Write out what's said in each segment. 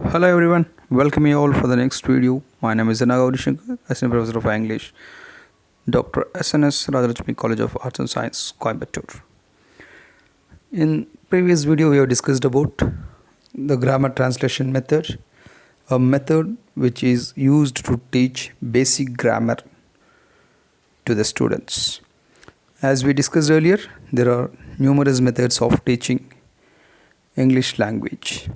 Hello everyone, welcome you all for the next video. My name is R Gowrishankar, Assistant Professor of English, Dr.SNSRCAS College of Arts and Science, Coimbatore. In previous video, we have discussed about the grammar translation method, a method which is used to teach basic grammar to the students. As we discussed earlier, there are numerous methods of teaching English language.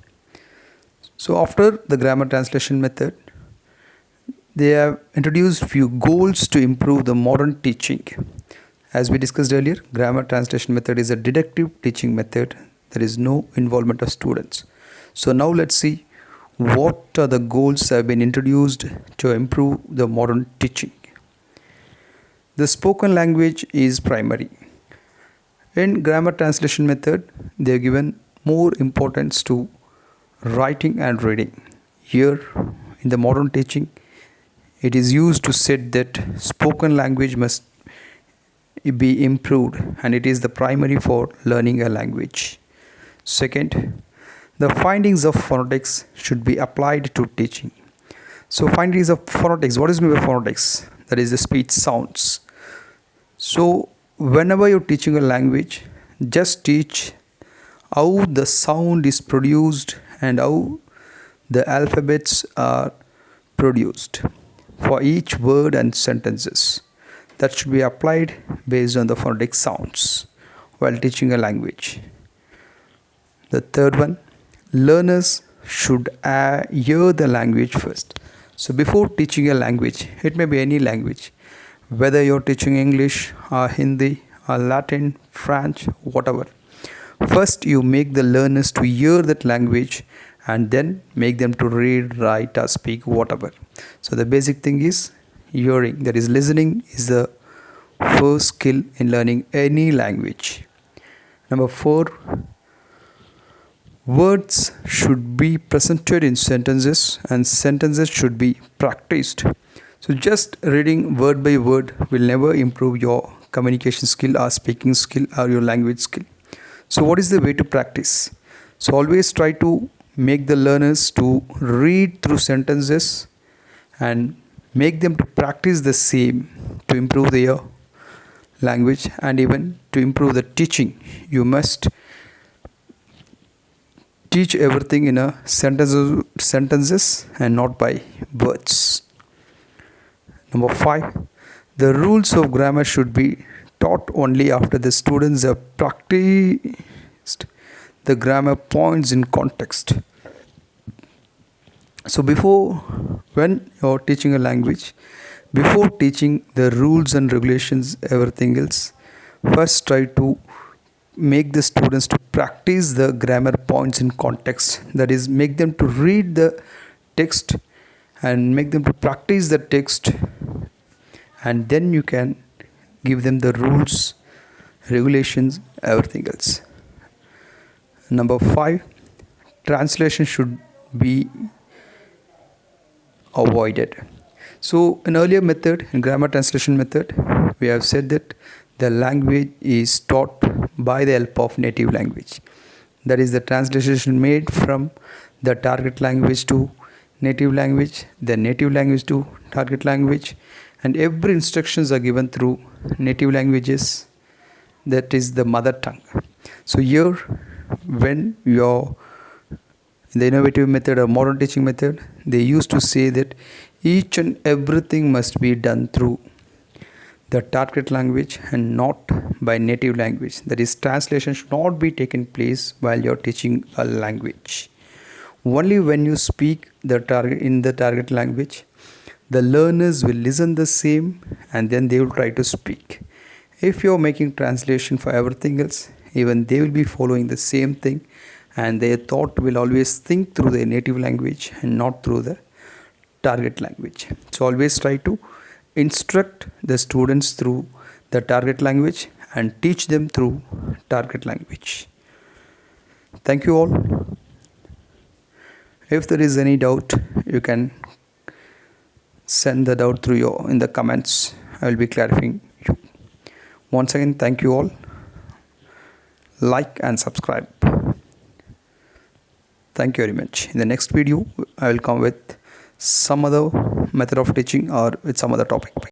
So after the grammar translation method, they have introduced few goals to improve the modern teaching. As we discussed earlier, grammar translation method is a deductive teaching method. There is no involvement of students. So now let's see what are the goals that have been introduced to improve the modern teaching. The spoken language is primary. In grammar translation method, they have given more importance to writing and reading. Here in the modern teaching, it is used to set that spoken language must be improved and it is the primary for learning a language. Second, the findings of phonetics should be applied to teaching. So findings of phonetics, what is meant by phonetics? That is the speech sounds. So whenever you're teaching a language, just teach how the sound is produced and how the alphabets are produced for each word and sentences. That should be applied based on the phonetic sounds while teaching a language. The third one, learners should hear the language first. So before teaching a language, it may be any language, whether you're teaching English or Hindi or Latin, French, whatever. First you make the learners to hear that language and then make them to read, write or speak whatever. So the basic thing is hearing, that is listening, is the first skill in learning any language. Number 4, words should be presented in sentences and sentences should be practiced. So just reading word by word will never improve your communication skill or speaking skill or your language skill. So what is the way to practice? So always try to make the learners to read through sentences and make them to practice the same to improve their language and even to improve the teaching. You must teach everything in a sentences and not by words. Number 5, the rules of grammar should be taught only after the students have practiced the grammar points in context. So when you're teaching a language, before teaching the rules and regulations, everything else, first try to make the students to practice the grammar points in context. That is, make them to read the text and make them to practice the text, and then you can give them the rules, regulations, everything else. Number 5, translation should be avoided. So in earlier method, in grammar translation method, we have said that the language is taught by the help of native language. That is, the translation made from the target language to native language, the native language to target language, and every instructions are given through native languages, that is the mother tongue. So here, when you're in the innovative method or modern teaching method, they used to say that each and everything must be done through the target language and not by native language. That is, translation should not be taken place while you're teaching a language. Only when you speak the target in the target language, the learners will listen the same and then they will try to speak. If you're making translation for everything else, even they will be following the same thing and their thought will always think through their native language and not through the target language. So always try to instruct the students through the target language and teach them through target language. Thank you all. If there is any doubt, you can send the doubt through in the comments. I will be clarifying you. Once again, thank you all. Like and subscribe. Thank you very much. In the next video, I will come with some other method of teaching or with some other topic.